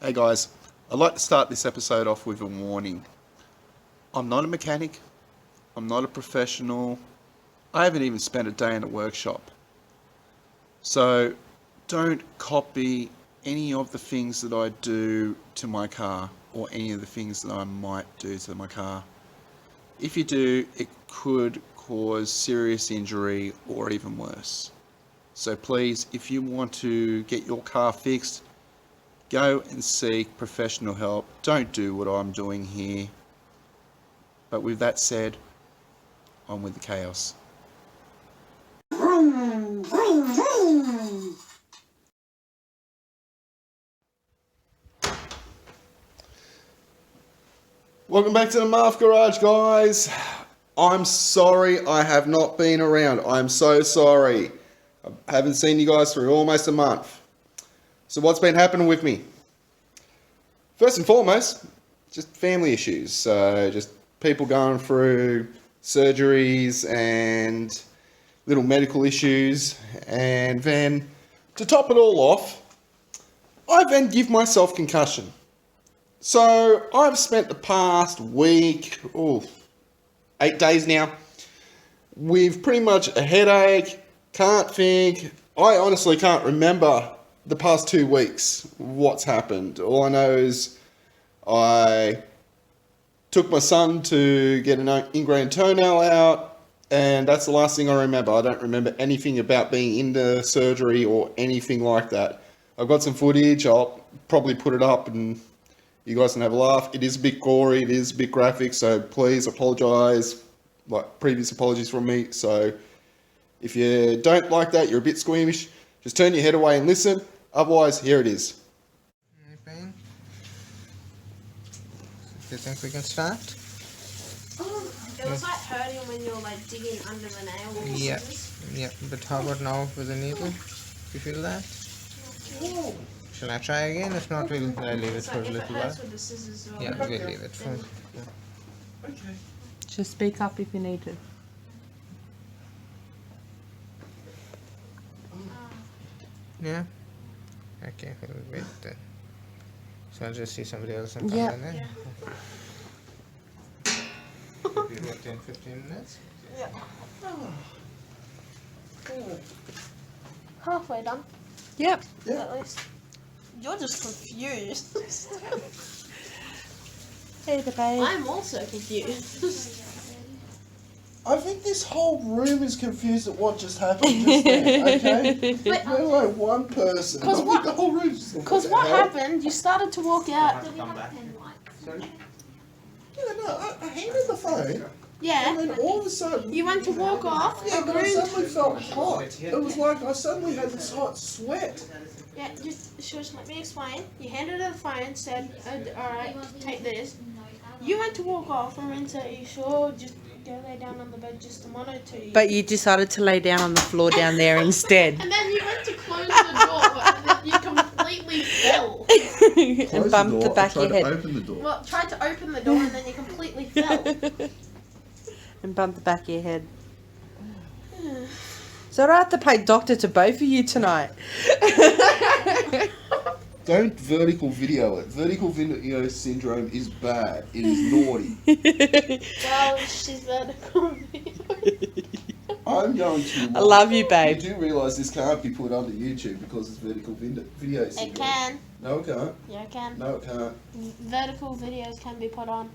Hey guys, I'd like to start this episode off with a warning. I'm not a mechanic, I'm not a professional, I haven't even spent a day in a workshop. So don't copy any of the things that I do to my car or any of the things that I might do to my car. If you do, it could cause serious injury or even worse. So please, if you want to get your car fixed, go and seek professional help. Don't do what I'm doing here. But with that said, on with the chaos. Vroom, vroom, vroom. Welcome back to the Maf Garage, guys. I'm sorry I have not been around. I'm so sorry. I haven't seen you guys for almost a month. So what's been happening with me? First and foremost, just family issues. So just people going through surgeries and little medical issues. And then to top it all off, I then give myself concussion. So I've spent the past week, 8 days now, with pretty much a headache, can't think. I honestly can't remember the past 2 weeks what's happened. All I know is I took my son to get an ingrained toenail out, and that's the last thing I remember. I don't remember anything about being in the surgery or anything like that. I've got some footage. I'll probably put it up and you guys can have a laugh. It is a bit gory, it is a bit graphic, so please apologise, like previous apologies from me. So if you don't like that, you're a bit squeamish, just turn your head away and listen. Otherwise, here it is. Anything? Do you think we can start? It was like hurting when you're like digging under the nail with the Yeah. scissors. Yeah, but how about now with the needle? You feel that? Shall I try again? If not, we'll leave it It's for a like if it little while. hurts with the scissors, Yeah, we'll leave it for. Okay. Just speak up if you need to. Yeah? Okay, we'll wait then. So I'll just see somebody else and come Yeah. in there. Could be about 10-15 minutes. halfway done, Yep. at least. You're just confused. Hey, the babe. I'm also confused. I think this whole room is confused at what just happened just then, okay? We're like one person. 'Cause I think what- the whole room's just like, Because what happened, you started to walk out. Yeah, no, I handed the phone, and Yeah. then all of a sudden, You went to walk off. yeah, the but I room. suddenly felt hot. It was like I suddenly had this hot sweat. Yeah, just let me explain. You handed her the phone, said, alright, take this. You went to walk off, and Rin said, are you sure? Just go lay down on the bed just to monitor you. But you decided to lay down on the floor down there instead. And then you went to close the door, and then you completely fell. And bumped the back of your head. Open the door. Well, tried to open the door, and then you completely fell. And bumped the back of your head. So I have to pay doctor to both of you tonight. Don't vertical video it. Vertical video syndrome is bad. It is naughty. Well, she's vertical. I'm going to. I love you, babe. You do realise this can't be put onto YouTube because it's vertical video It syndrome. can. No, it can't. Yeah, it can. No, it can't. Vertical videos can be put on.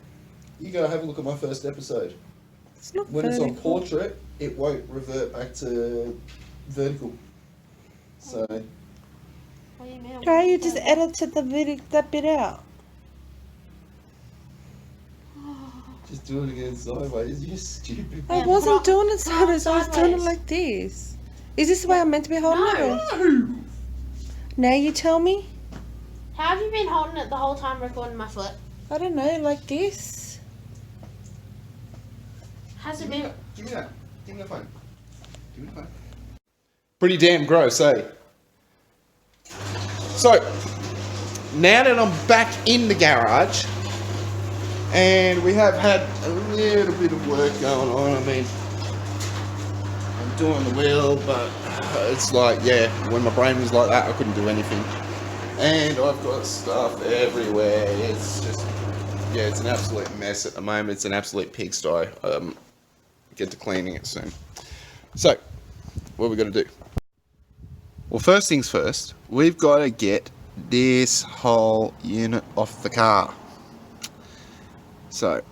You go have a look at my first episode. It's not When it's on vertical. portrait, it won't revert back to vertical. So, What do you mean? Okay, you just edited that bit out. just do it again sideways. You're stupid. I Yeah, wasn't put doing it on sideways. I was doing it sideways. like this. Is this the way I'm meant to be holding it? Or? No! Now you tell me. How have you been holding it the whole time recording my foot? I don't know, like this. Has it been? Give me that. Give me the phone. Give me the phone. Pretty damn gross, eh? So, now that I'm back in the garage, and we have had a little bit of work going on. I mean, I'm doing the wheel, but it's like, yeah, when my brain was like that, I couldn't do anything. And I've got stuff everywhere. It's just, yeah, it's an absolute mess at the moment. It's an absolute pigsty. Get to cleaning it soon. So, what are we going to do? Well, first things first, we've got to get this whole unit off the car. So,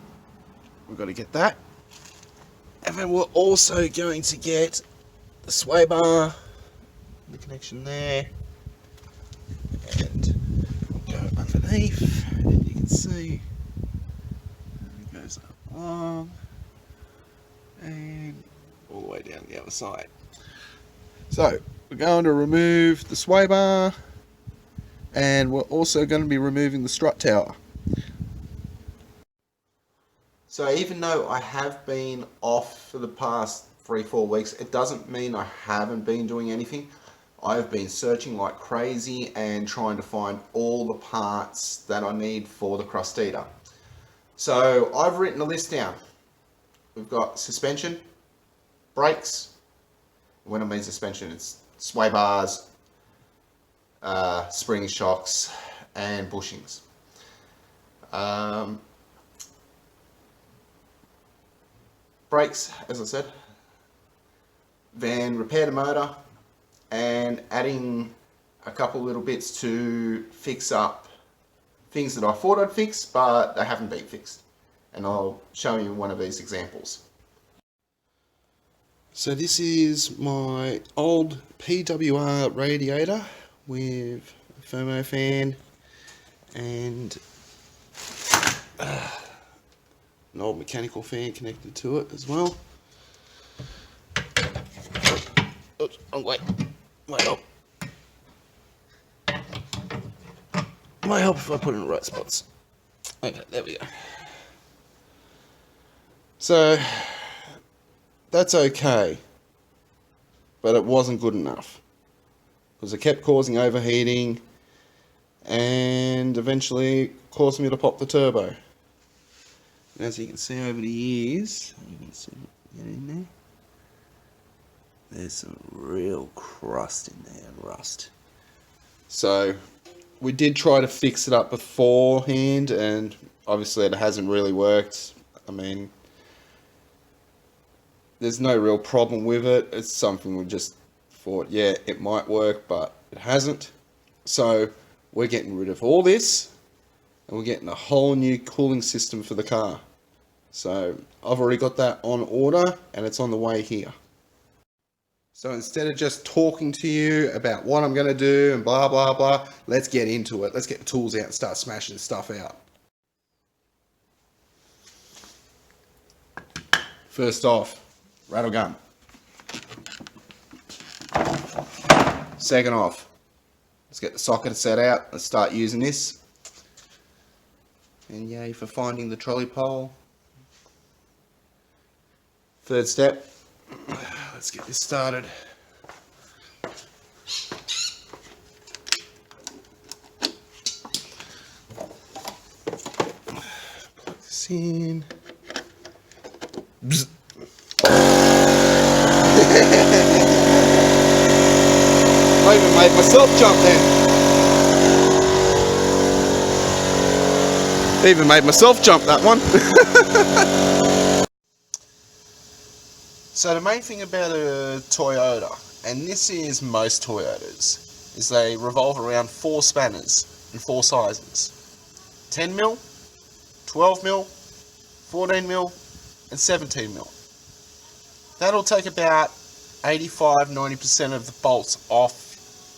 we've got to get that. And then we're also going to get the sway bar, the connection there, and go underneath, and you can see it goes up along and all the way down the other side. So we're going to remove the sway bar, and we're also going to be removing the strut tower. So even though I have been off for the past 3-4 weeks, it doesn't mean I haven't been doing anything. I've been searching like crazy and trying to find all the parts that I need for the Crustida. So I've written a list down. We've got suspension, brakes. When I mean suspension, it's sway bars, spring shocks, and bushings. Brakes, as I said. Then repair the motor and adding a couple little bits to fix up things that I thought I'd fix, but they haven't been fixed. And I'll show you one of these examples. So this is my old PWR radiator with a thermo fan and an old mechanical fan connected to it as well. Oops, oh wait, might help. Might help if I put it in the right spots. Okay, there we go. So that's okay, but it wasn't good enough because it kept causing overheating and eventually caused me to pop the turbo. And as you can see over the years, you can see get in there. There's some real crust in there and rust. So we did try to fix it up beforehand, and obviously it hasn't really worked. I mean, there's no real problem with it. It's something we just thought, yeah, it might work, but it hasn't. So we're getting rid of all this, and we're getting a whole new cooling system for the car. So I've already got that on order, and it's on the way here. So instead of just talking to you about what I'm going to do and blah, blah, blah, let's get into it. Let's get the tools out and start smashing stuff out. First off, rattle gun. Second off, let's get the socket set out. Let's start using this. And yay for finding the trolley pole. Third step, let's get this started. Plug this in. I even made myself jump then. Even made myself jump that one. So the main thing about a Toyota, and this is most Toyotas, is they revolve around 4 spanners in 4 sizes. 10mm, 12mm, 14mm, and 17mm. That'll take about 85-90% of the bolts off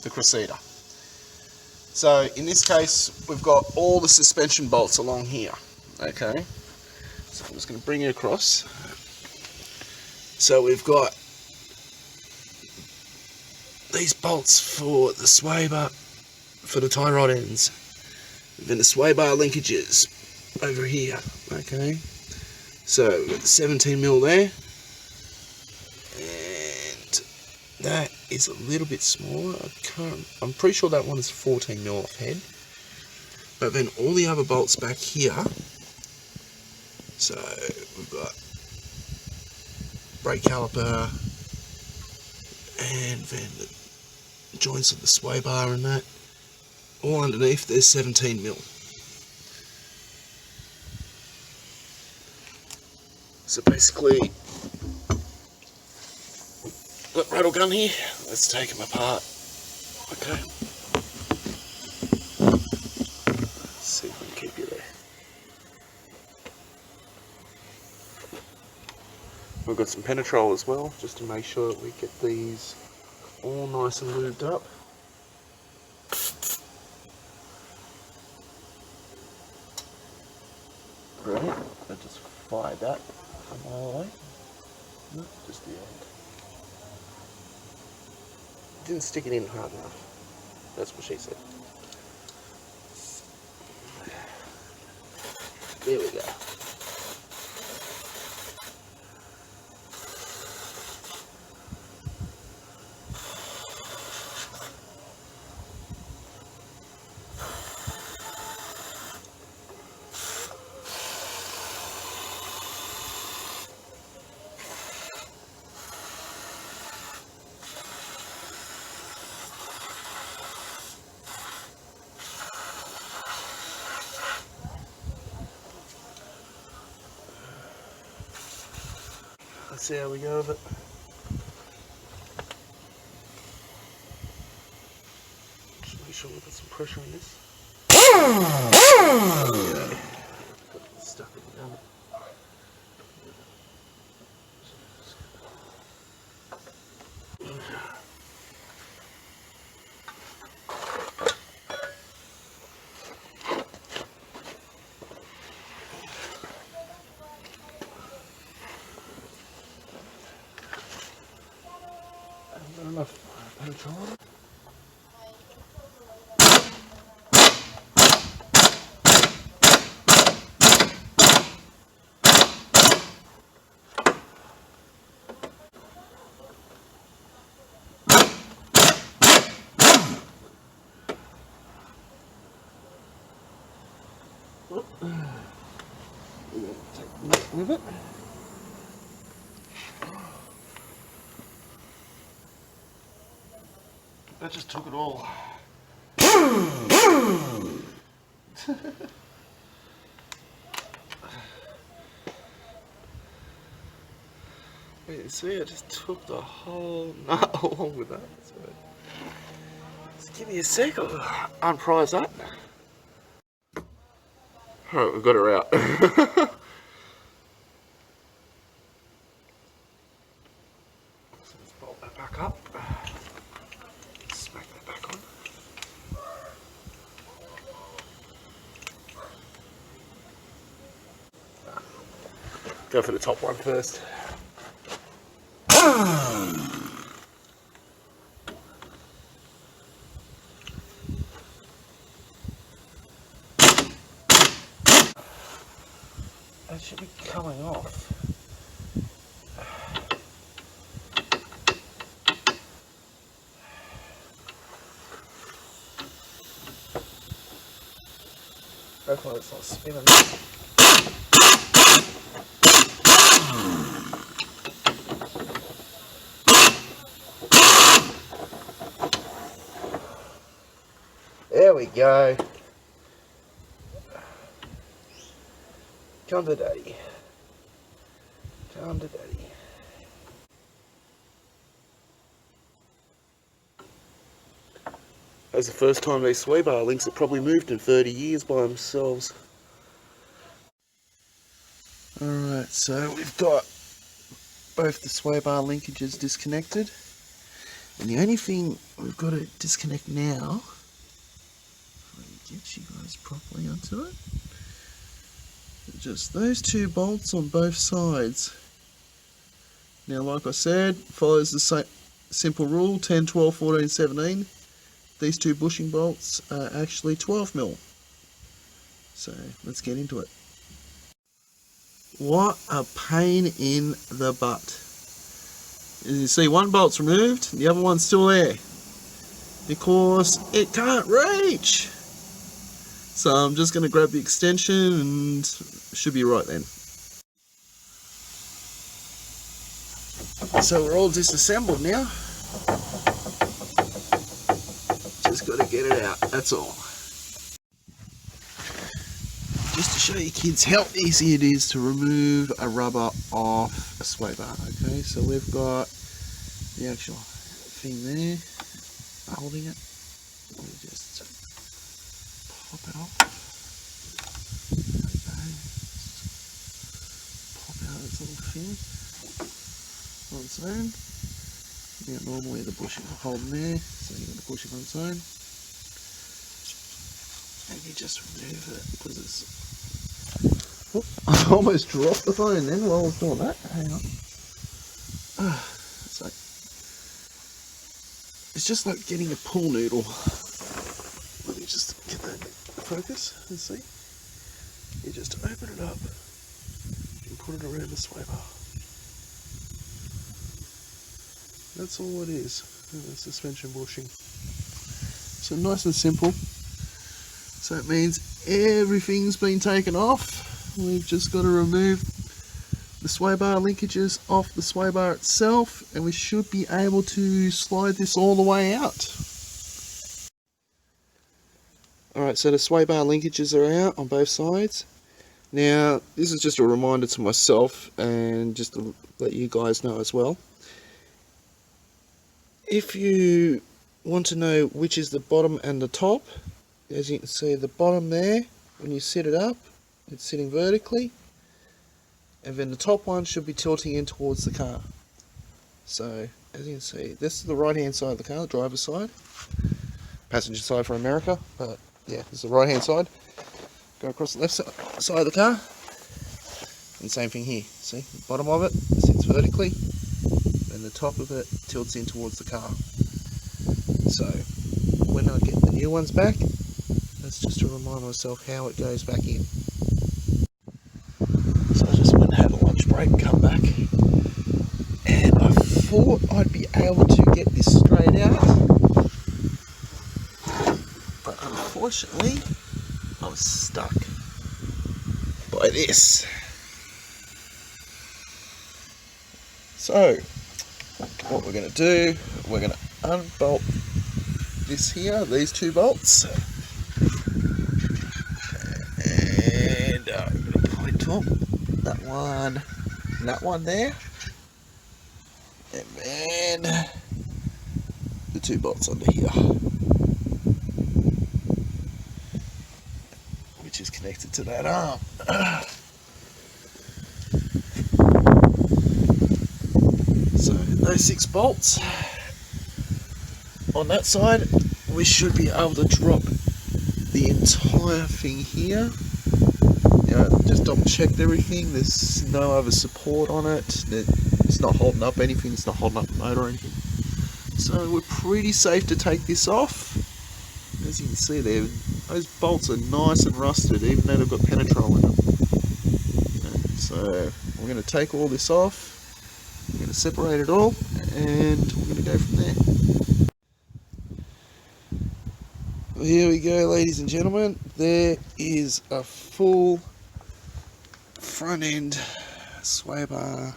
the Crustida. So in this case, we've got all the suspension bolts along here. Okay, so I'm just going to bring it across. So we've got these bolts for the sway bar, for the tie rod ends, and then the sway bar linkages over here. Okay, so we've got the 17mm there, and that is a little bit smaller. I'm pretty sure that one is 14mm off head. But then all the other bolts back here. So we've got brake caliper, and then the joints of the sway bar and that. all underneath there's 17 mil. So basically, got rattle gun here. Let's take them apart. Okay. Let's see if we can keep you there. We've got some penetrol as well, just to make sure that we get these all nice and lubed up. Brilliant. I just fired that from a mile away. No, just the end. Didn't stick it in hard enough. That's what she said. There we go. Let's see how we go with it. Just make sure we got some pressure in this. Okay. Got it stuck in the gun. Not enough penetrol. We're going to take the net with it. That just took it all. You see, I just took the whole nut along with that. So just give me a sec, I'll unprise that. Alright, we've got her out. So let's bolt that back up. Smack that back on. Go for the top one first. That should be coming off. Hopefully it's not spinning. There we go. Come to daddy. Come to daddy. That's the first time these sway bar links have probably moved in 30 years by themselves. Alright, so we've got both the sway bar linkages disconnected. And the only thing we've got to disconnect now, if I can get you guys properly onto it, just those two bolts on both sides. Now, like I said, follows the same simple rule, 10, 12, 14, 17. These two bushing bolts are actually 12 mil. So let's get into it. What a pain in the butt. As you see, one bolt's removed, the other one's still there because it can't reach. So I'm just going to grab the extension and it should be right then. So we're all disassembled now. Just just got to get it out, that's all. Just to show you kids how easy it is to remove a rubber off a sway bar. Okay, so we've got the actual thing there, holding it. We just pop it off. Okay. Pop out this little thing on its own. Now normally the bushing will hold there, so you've got the bushing on its own. And you just remove it because it's... Oh, I almost dropped the phone then while I was doing that. Hang on. So, it's just like getting a pool noodle. Let me just get that focus and see. You just open it up and put it around the sway bar. That's all it is, suspension bushing. So nice and simple. So it means everything's been taken off. We've just got to remove the sway bar linkages off the sway bar itself, and we should be able to slide this all the way out. Alright, so the sway bar linkages are out on both sides. Now, this is just a reminder to myself and just to let you guys know as well. If you want to know which is the bottom and the top, as you can see the bottom there, when you set it up, it's sitting vertically, and then the top one should be tilting in towards the car. So, as you can see, this is the right hand side of the car, the driver's side, passenger side for America, but yeah, this is the right hand side. Go across the left side of the car, and same thing here. See, the bottom of it sits vertically, and the top of it tilts in towards the car. So when I get the new ones back, that's just to remind myself how it goes back in. So I just went and had a lunch break and come back, and I thought I'd be able to get this straight out, but unfortunately I was stuck by this. So what we're going to do, we're going to unbolt this here, these two bolts, and I'm going to point to them, that one and that one there, and then the two bolts under here, which is connected to that arm. So those 6 bolts on that side, we should be able to drop the entire thing here. Just double checked everything, there's no other support on it, it's not holding up anything, it's not holding up the motor or anything. So we're pretty safe to take this off. As you can see there, those bolts are nice and rusted even though they've got penetrol in them. So we're going to take all this off. We're going to separate it all, and we're going to go from there. Well, here we go, ladies and gentlemen. There is a full front end sway bar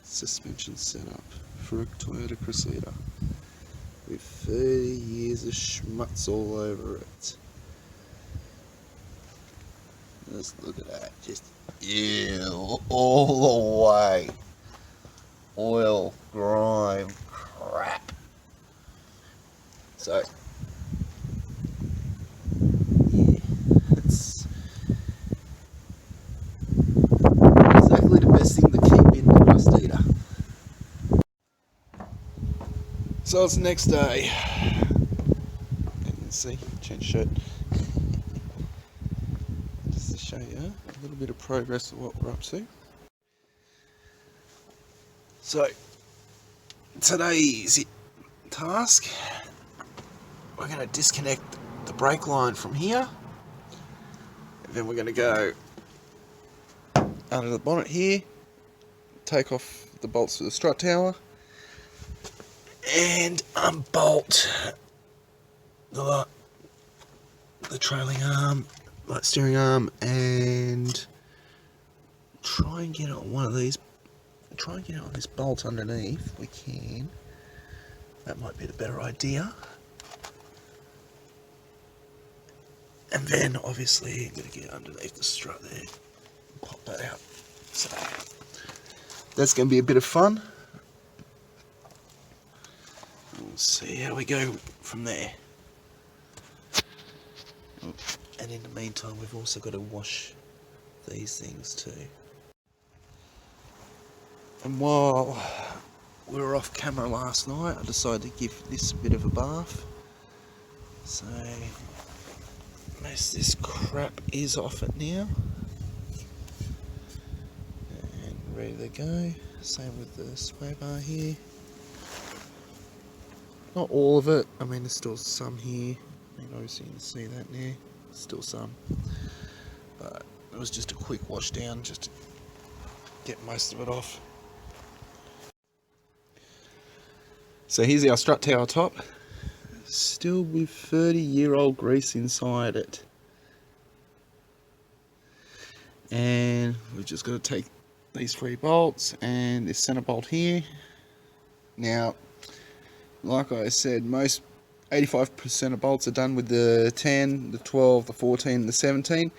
suspension setup for a Toyota Crustida with 30 years of schmutz all over it. Just look at that, just ew, all the way. Oil, grime, crap. So, yeah, it's exactly the best thing to keep in the Crustida. So it's the next day. You can see, change shirt. Just to show you a little bit of progress of what we're up to. So, today's task, we're going to disconnect the brake line from here, and then we're going to go under the bonnet here, take off the bolts to the strut tower, and unbolt the trailing arm, light steering arm, and try and get on one of these. Try and get on this bolt underneath if we can. That might be the better idea. And then obviously I'm going to get underneath the strut there, pop that out. So that's going to be a bit of fun. We'll see how we go from there. And in the meantime, we've also got to wash these things too. And while we were off camera last night, I decided to give this a bit of a bath. So most of this crap is off it now. And ready to go. Same with the spray bar here. Not all of it, I mean there's still some here. I mean obviously you can see that now. Still some. But it was just a quick wash down just to get most of it off. So here's our strut tower top. Still with 30-year-old grease inside it. And we've just got to take these 3 bolts and this center bolt here. Now, like I said, most 85% of bolts are done with the 10, the 12, the 14, and the 17.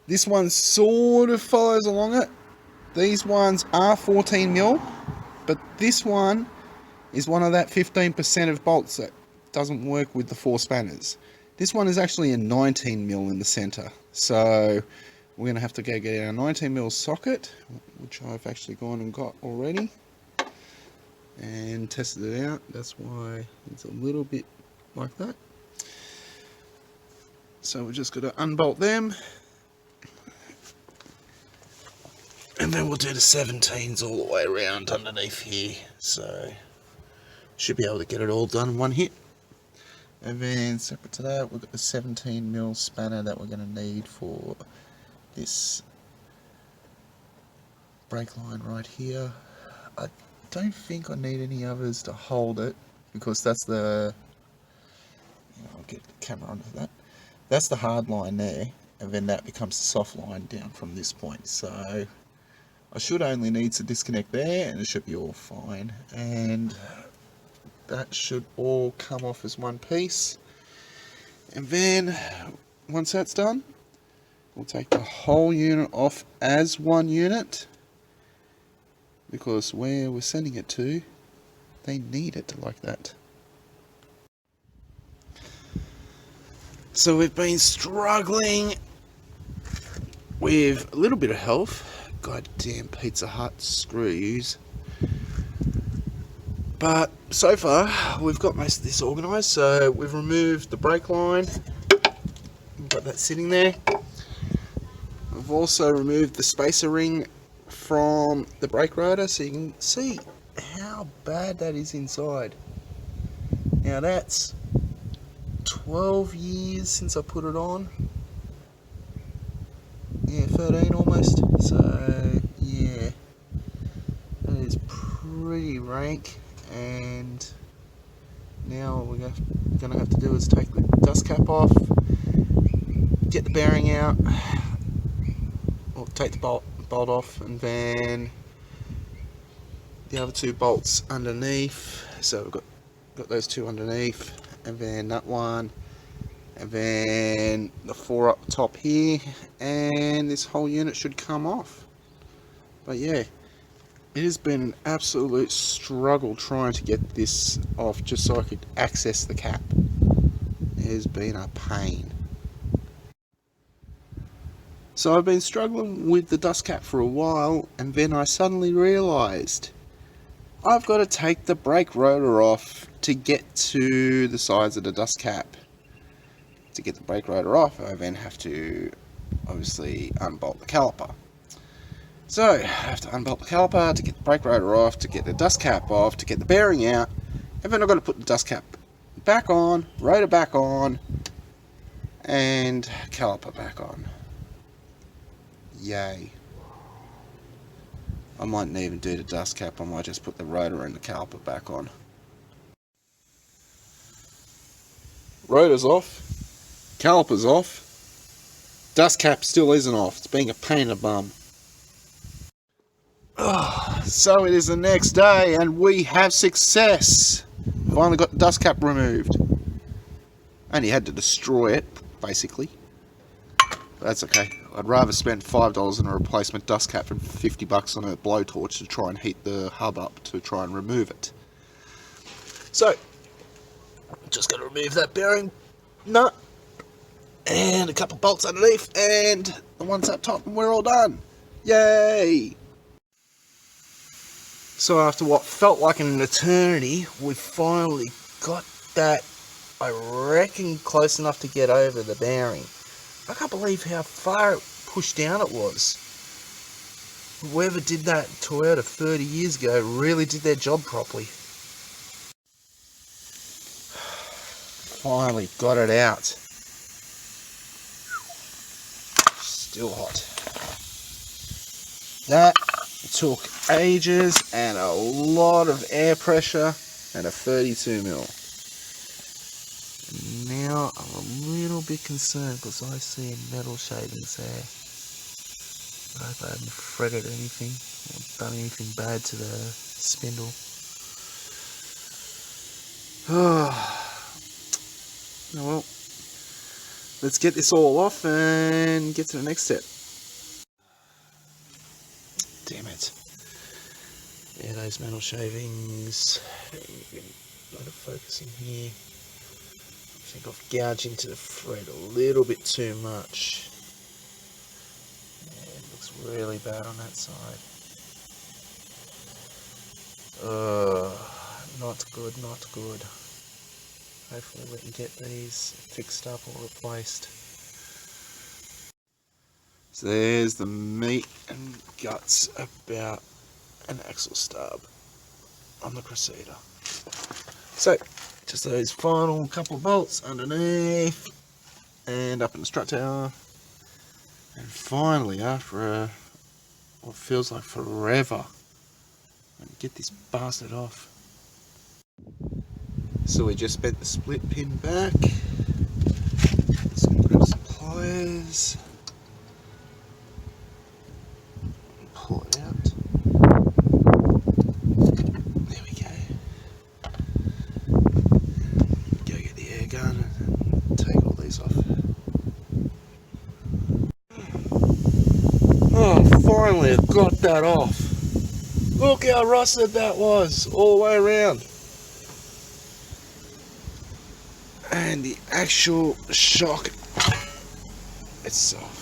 This one sort of follows along it. These ones are 14mm, but this one is one of that 15% of bolts that doesn't work with the 4 spanners. This one is actually a 19mm in the center, so we're going to have to go get our 19mm socket, which I've actually gone and got already and tested it out. That's why it's a little bit like that. So we're just going to unbolt them, and then we'll do the 17s all the way around underneath here. So should be able to get it all done in one hit. And then separate to that, we've got the 17mm spanner that we're going to need for this brake line right here. I don't think I need any others to hold it, because that's the, I'll get the camera onto that. That's the hard line there, and then that becomes the soft line down from this point. So I should only need to disconnect there and it should be all fine. And that should all come off as one piece. And then once that's done, we'll take the whole unit off as one unit, because where we're sending it to, they need it like that. So we've been struggling with a little bit of help. Goddamn Pizza Hut, screw yous. But so far, we've got most of this organised. So we've removed the brake line. We've got that sitting there. We've also removed the spacer ring from the brake rotor, so you can see how bad that is inside. Now that's 12 years since I put it on. Yeah, 13 almost. So yeah, that is pretty rank. And now what we're gonna have to do is take the dust cap off, get the bearing out, or take the bolt off, and then the other 2 bolts underneath. So we've got those 2 underneath, and then that one, and then the 4 up top here, and this whole unit should come off. But yeah, it has been an absolute struggle trying to get this off just so I could access the cap. It has been a pain. So I've been struggling with the dust cap for a while, and then I suddenly realised I've got to take the brake rotor off to get to the sides of the dust cap. To get the brake rotor off, I then have to obviously unbolt the caliper. So I have to unbolt the caliper to get the brake rotor off, to get the dust cap off, to get the bearing out, and then I've got to put the dust cap back on, rotor back on, and caliper back on. Yay. I mightn't even do the dust cap, I might just put the rotor and the caliper back on. Rotor's off, caliper's off, dust cap still isn't off. It's being a pain in the bum. So it is the next day and we have success. Finally got the dust cap removed. Only had to destroy it, basically. That's okay. I'd rather spend $5 on a replacement dust cap than $50 on a blowtorch to try and heat the hub up to try and remove it. So, just got to remove that bearing nut and a couple bolts underneath and the ones up top, and we're all done. Yay! So after what felt like an eternity, we finally got that, I reckon, close enough to get over the bearing. I can't believe how far pushed down it was. Whoever did that Toyota 30 years ago really did their job properly. Finally got it out. Still hot. That took ages and a lot of air pressure and a 32mm. Now I'm a little bit concerned because I see metal shavings there. I hope I haven't fretted anything or done anything bad to the spindle. Oh well, let's get this all off and get to the next step. Damn it. Yeah, those metal shavings. Let it focus in here. I think I've gouged into the thread a little bit too much. Yeah, it looks really bad on that side. Not good, not good. Hopefully we can get these fixed up or replaced. So there's the meat and guts about an axle stub on the Crustida. So, just those final couple of bolts underneath and up in the strut tower. And finally, after what feels like forever, I can get this bastard off. So we just bent the split pin back. Let's grab some pliers. Pull it out. There we go. Go get the air gun and take all these off. Oh, finally I got that off. Look how rusted that was all the way around. And the actual shock itself.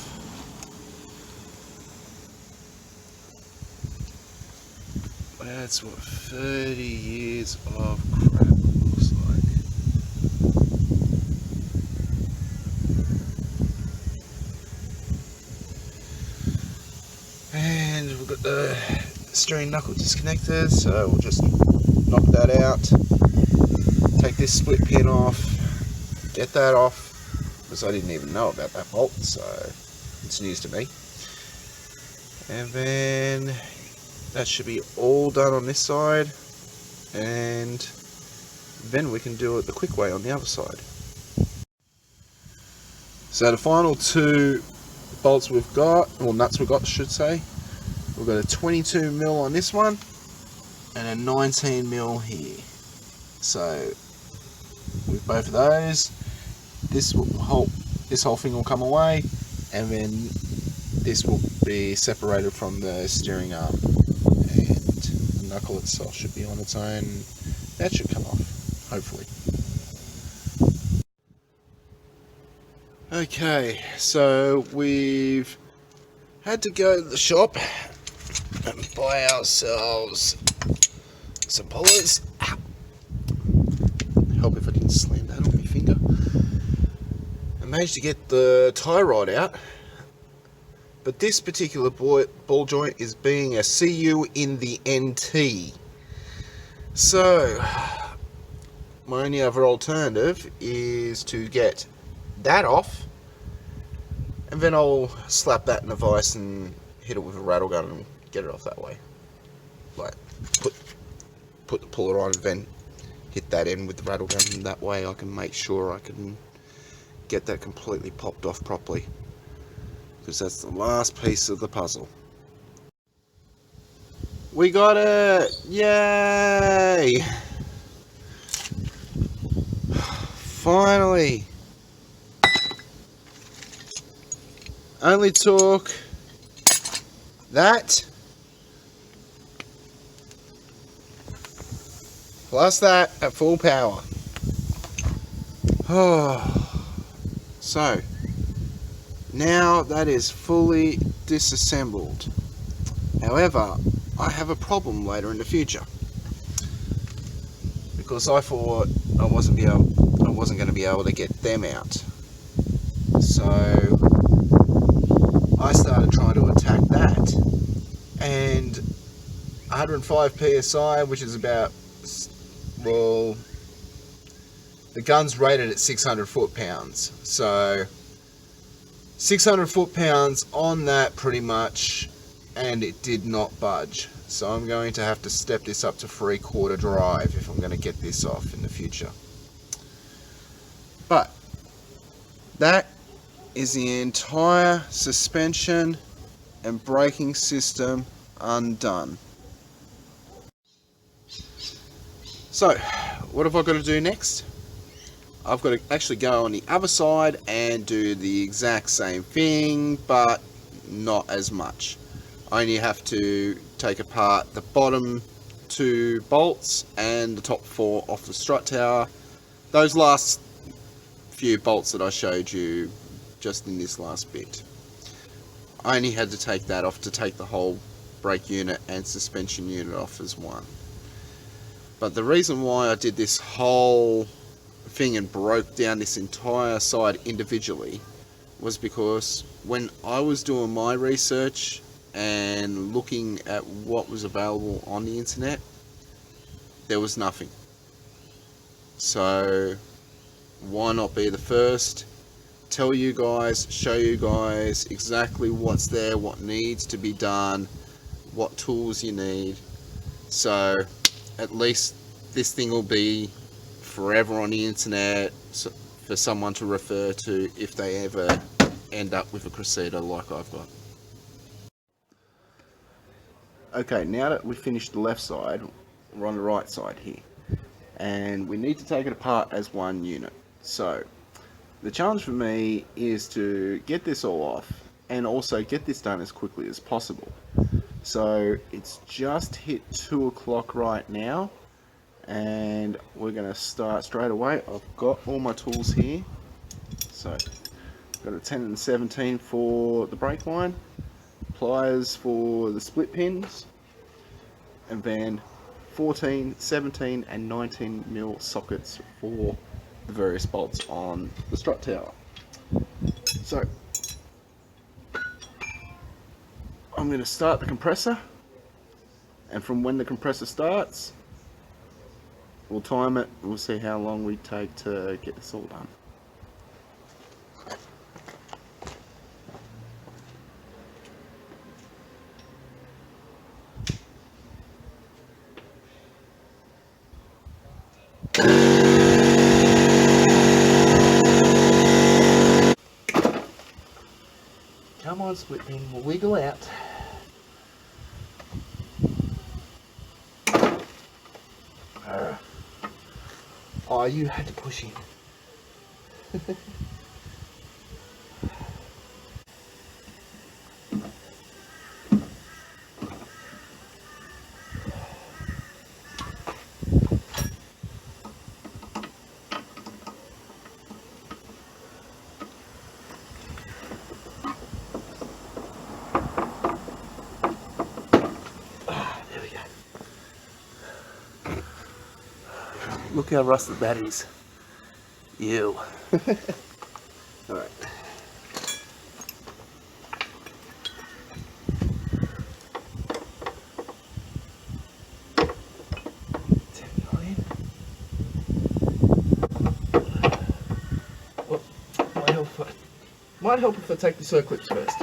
That's what 30 years of crap looks like. And we've got the steering knuckle disconnected, so we'll just knock that out. Take this split pin off, get that off, because I didn't even know about that bolt, so it's news to me. And then that should be all done on this side, and then we can do it the quick way on the other side. So the final two bolts we've got, or nuts we've got I should say, we've got a 22mm on this one and a 19mm here. So with both of those, this whole thing will come away, and then this will be separated from the steering arm. The knuckle itself should be on its own. That should come off, hopefully. Okay, so we've had to go to the shop and buy ourselves some pullers. Ow. Help if I didn't slam that on my finger. I managed to get the tie rod out. But this particular ball joint is being a CU in the NT. So, my only other alternative is to get that off, and then I'll slap that in a vise and hit it with a rattle gun and get it off that way. Like, put the puller on and then hit that end with the rattle gun, and that way I can make sure I can get that completely popped off properly. Because that's the last piece of the puzzle. We got it! Yay! Finally! only took that plus that at full power. Oh, so now that is fully disassembled. However, I have a problem later in the future because I thought I wasn't going to be able to get them out. So I started trying to attack that, and 105 psi, which is about, well, the gun's rated at 600 foot-pounds, so 600 foot-pounds on that pretty much, and it did not budge. So I'm going to have to step this up to 3/4 drive if I'm going to get this off in the future. But that is the entire suspension and braking system undone. So what have I got to do next? I've got to actually go on the other side and do the exact same thing, but not as much. I only have to take apart the bottom 2 bolts and the top 4 off the strut tower. Those last few bolts that I showed you just in this last bit, I only had to take that off to take the whole brake unit and suspension unit off as one. But the reason why I did this whole thing and broke down this entire side individually was because when I was doing my research and looking at what was available on the internet, there was nothing. So why not be the first, tell you guys, show you guys exactly what's there, what needs to be done, what tools you need. So at least this thing will be forever on the internet for someone to refer to if they ever end up with a Crustida like I've got. Okay, now that we've finished the left side, we're on the right side here, and we need to take it apart as one unit. So the challenge for me is to get this all off and also get this done as quickly as possible. So it's just hit 2 o'clock right now, and we're going to start straight away. I've got all my tools here. So I've got a 10 and 17 for the brake line, pliers for the split pins, and then 14, 17 and 19 mil sockets for the various bolts on the strut tower. So I'm going to start the compressor, and from when the compressor starts, we'll time it, we'll see how long we take to get this all done. Come on, split pin, we'll wiggle out. Oh, you had to push in. There we go. Look how rusted that is. Ew. Alright. Well, might help if I take the circlips first.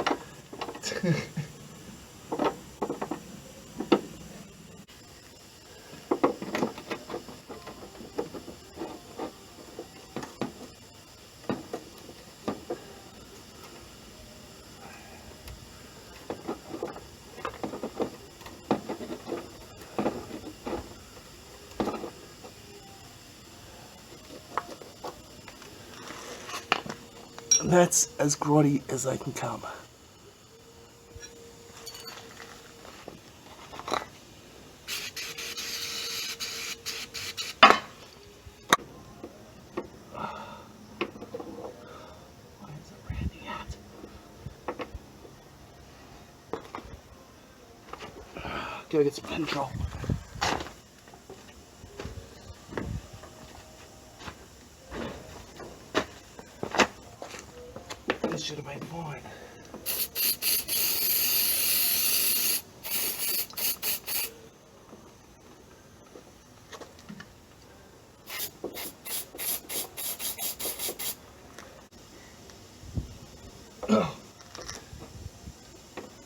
That's as grotty as they can come. Go get some control. This should have been fine.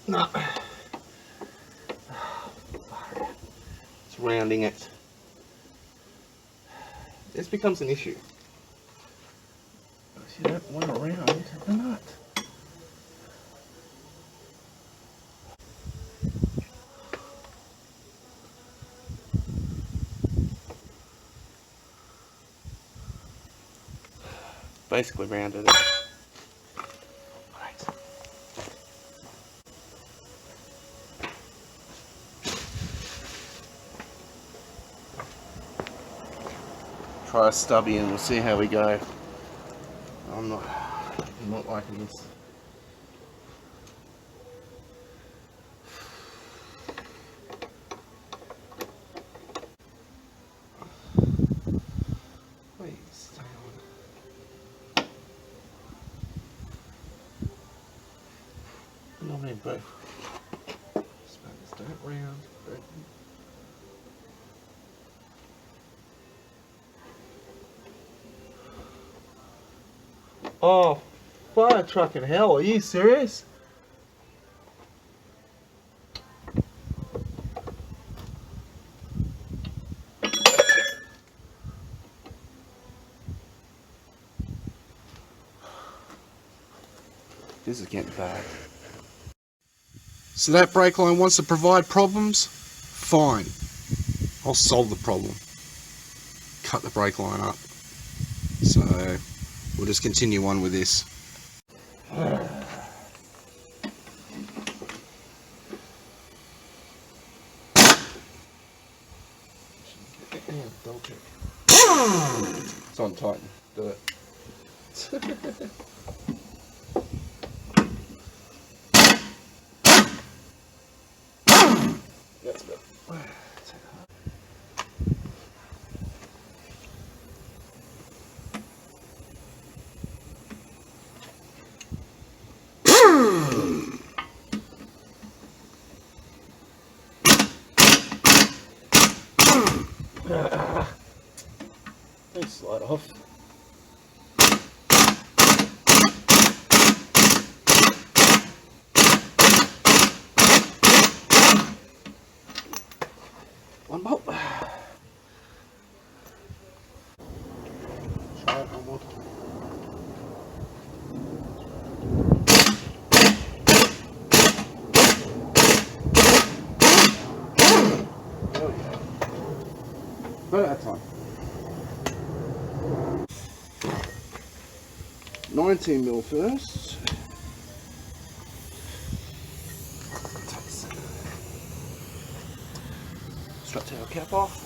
No. It's rounding it. This becomes an issue. You don't want to round the nut. Basically rounded it. Right. Try a stubby and we'll see how we go. I'm not liking this. Please stay on. Normally both. Spanners don't round. Oh, fire truck in hell, are you serious? This is getting bad. So that brake line wants to provide problems? Fine. I'll solve the problem. Cut the brake line up. So we'll just continue on with this. It's on Titan. Do it. That's good. They slide off. One bolt. Try it one more time. There we go. Not that time. 19mm first. Strut tail cap off.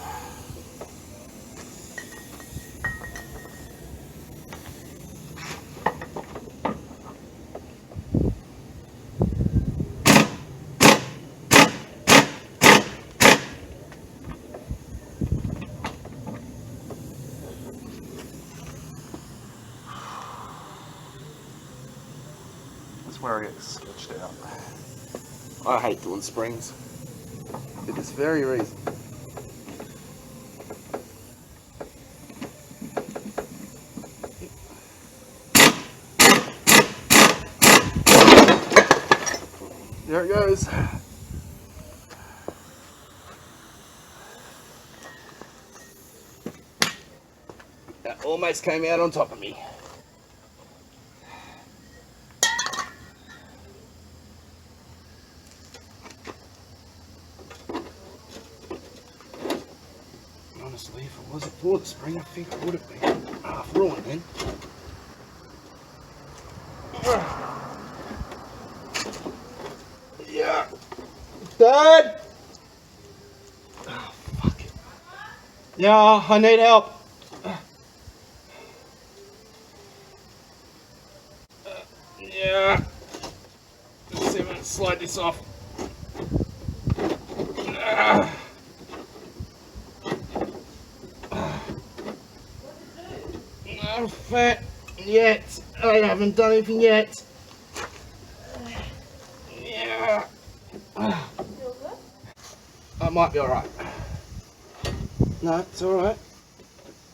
That's where it gets sketched out. I hate doing springs for this very reason. There it goes. That almost came out on top of me. Honestly, if it wasn't for the spring, I think it would have been half ruined then. Yeah. Dad! Oh, fuck. Yeah, I need help. Yeah. Let's see if I can slide this off. I'm fat yet. I haven't done anything yet. Yeah. Feel good? I might be alright. No, it's alright.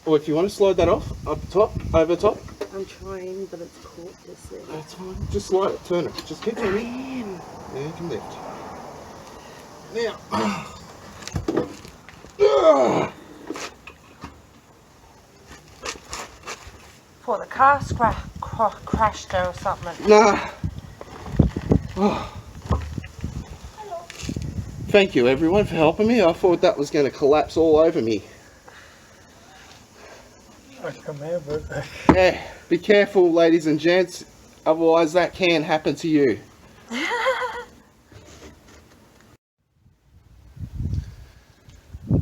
Or if you want to slide that off, up the top, over the top. I'm trying, but it's caught this thing. That's fine. Just slide it, turn it. Just keep turning. There, you can lift. Now. For the car crashed or something. Nah. Oh. Thank you everyone for helping me. I thought that was going to collapse all over me. I come here, but Yeah, be careful ladies and gents, otherwise that can happen to you.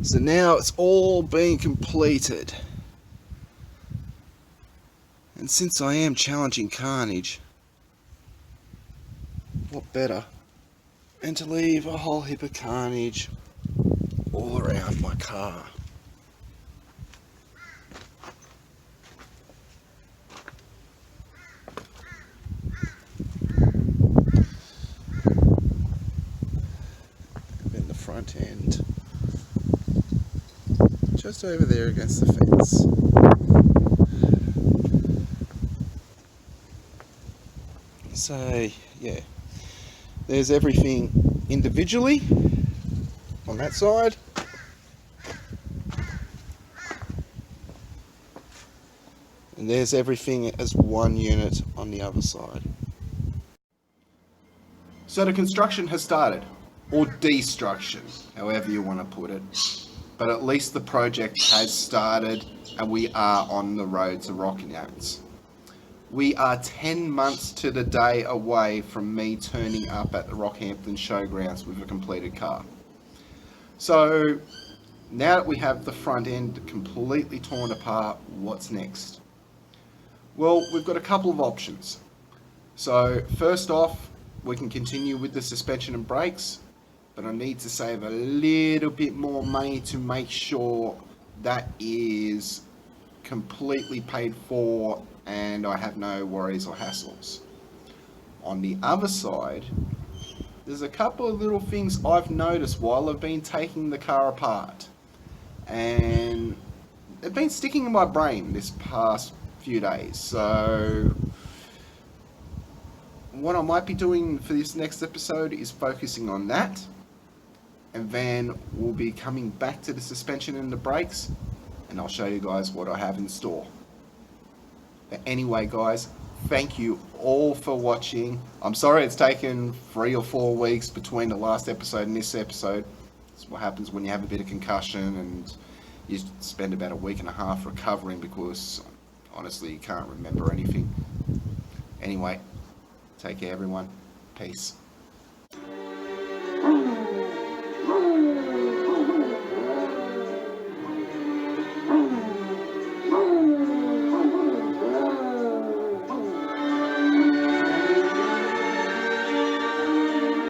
So now it's all been completed. And since I am challenging carnage, what better than to leave a whole heap of carnage all around my car. And then the front end, just over there against the fence. So yeah, there's everything individually on that side, and there's everything as one unit on the other side. So the construction has started, or destruction, however you want to put it, but at least the project has started and we are on the road to RockyNats. We are 10 months to the day away from me turning up at the Rockhampton Showgrounds with a completed car. So now that we have the front end completely torn apart, what's next? Well, we've got a couple of options. So first off, we can continue with the suspension and brakes, but I need to save a little bit more money to make sure that is completely paid for and I have no worries or hassles. On the other side, there's a couple of little things I've noticed while I've been taking the car apart, and they've been sticking in my brain this past few days. So what I might be doing for this next episode is focusing on that, and then we'll be coming back to the suspension and the brakes, and I'll show you guys what I have in store. But anyway guys, thank you all for watching. I'm sorry it's taken 3 or 4 weeks between the last episode and this episode. It's what happens when you have a bit of concussion and you spend about a week and a half recovering because honestly you can't remember anything. Anyway, take care everyone. Peace. Mm.